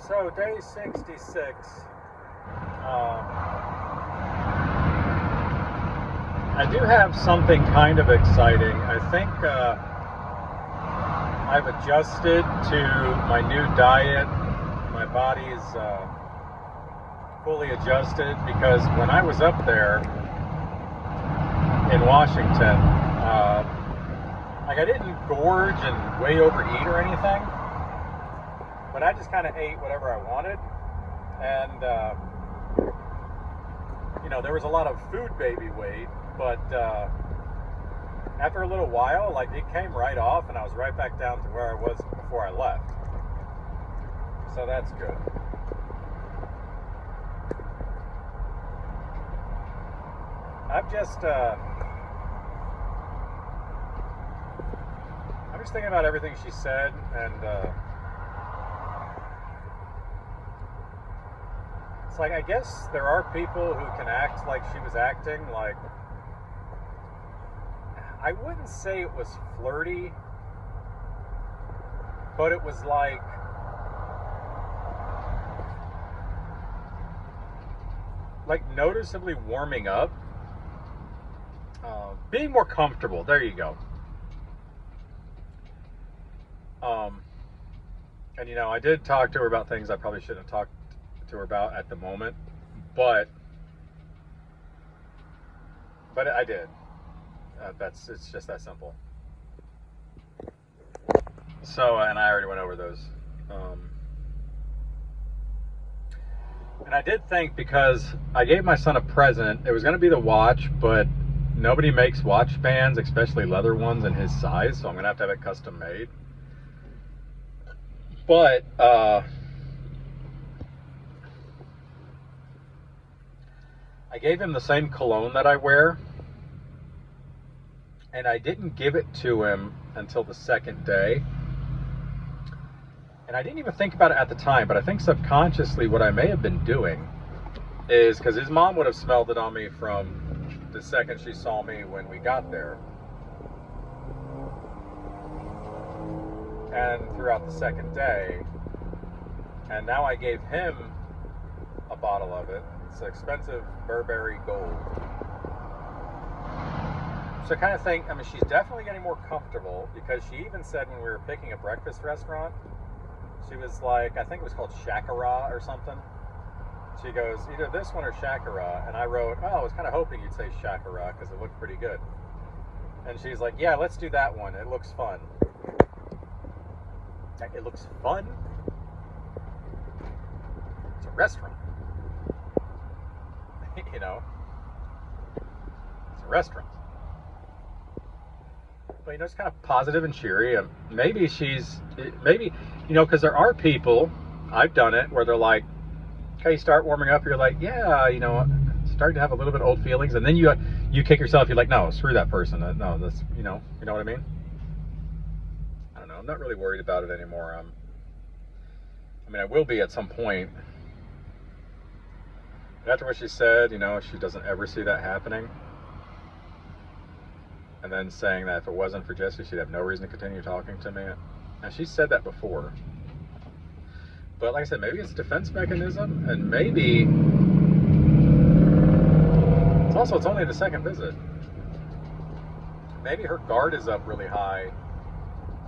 So day 66, I do have something kind of exciting. I think I've adjusted to my new diet. My body's fully adjusted because when I was up there in Washington, like I didn't gorge and way overeat or anything, but I just kind of ate whatever I wanted. And there was a lot of food baby weight, but after a little while, like it came right off, and I was right back down to where I was before I left. So that's good. I'm just thinking about everything she said, and it's like, I guess there are people who can act like she was acting. Like, I wouldn't say it was flirty, but it was like noticeably warming up, being more comfortable. There you go. And I did talk to her about things I probably shouldn't have talked to her about at the moment, but I did. It's just that simple. So, and I already went over those. And I did think, because I gave my son a present, it was going to be the watch, but nobody makes watch bands, especially leather ones, in his size, so I'm going to have it custom made. But I gave him the same cologne that I wear, and I didn't give it to him until the second day. And I didn't even think about it at the time, but I think subconsciously what I may have been doing is, because his mom would have smelled it on me from the second she saw me when we got there, and throughout the second day. And now I gave him a bottle of it. It's expensive Burberry Gold. So I kind of think, she's definitely getting more comfortable, because she even said when we were picking a breakfast restaurant, she was like, I think it was called Shakara or something. She goes, either this one or Shakara. And I wrote, oh, I was kind of hoping you'd say Shakara because it looked pretty good. And she's like, yeah, let's do that one. It looks fun. It looks fun? It's a restaurant. It's a restaurant. But it's kind of positive and cheery. Maybe because there are people, I've done it, where they're like, okay, you start warming up, you're like, yeah, starting to have a little bit of old feelings, and then you kick yourself, you're like, no, screw that person. No, that's, you know what I mean? I don't know, I'm not really worried about it anymore. I will be at some point. After what she said, she doesn't ever see that happening. And then saying that if it wasn't for Jesse, she'd have no reason to continue talking to me. Now, she said that before. But like I said, maybe it's a defense mechanism, and maybe it's only the second visit. Maybe her guard is up really high,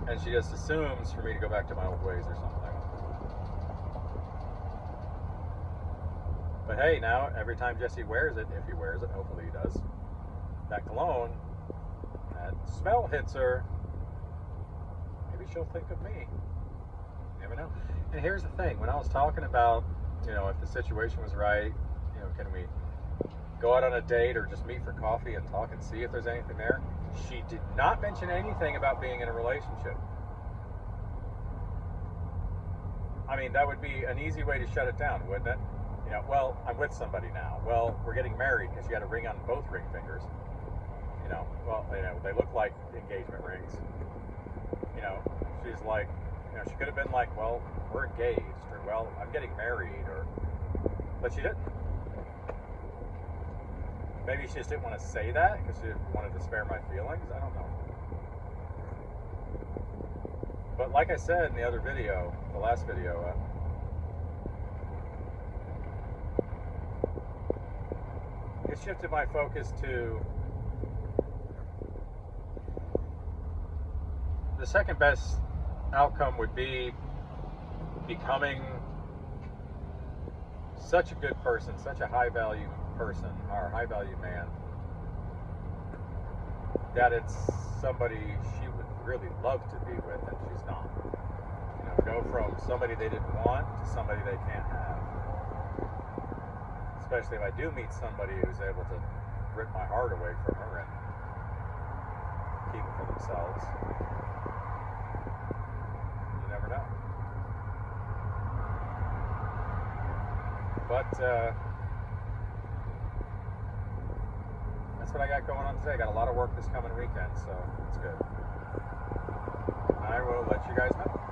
and she just assumes for me to go back to my old ways or something. But hey, now every time Jesse wears it, if he wears it, hopefully he does, that cologne, that smell hits her, maybe she'll think of me. You never know. And here's the thing, when I was talking about, if the situation was right, can we go out on a date or just meet for coffee and talk and see if there's anything there, she did not mention anything about being in a relationship. That would be an easy way to shut it down, wouldn't it? Well, I'm with somebody now. Well, we're getting married because she had a ring on both ring fingers. They look like engagement rings. She's like, she could have been like, well, we're engaged, or well, I'm getting married, but she didn't. Maybe she just didn't want to say that because she wanted to spare my feelings. I don't know. But like I said in the other video, the last video, I shifted my focus to the second best outcome would be becoming such a good person, such a high value person, or high value man, that it's somebody she would really love to be with and she's not. You know, go from somebody they didn't want to somebody they can't have. Especially if I do meet somebody who's able to rip my heart away from her and keep it for themselves. You never know. But that's what I got going on today. I got a lot of work this coming weekend, so it's good. I will let you guys know.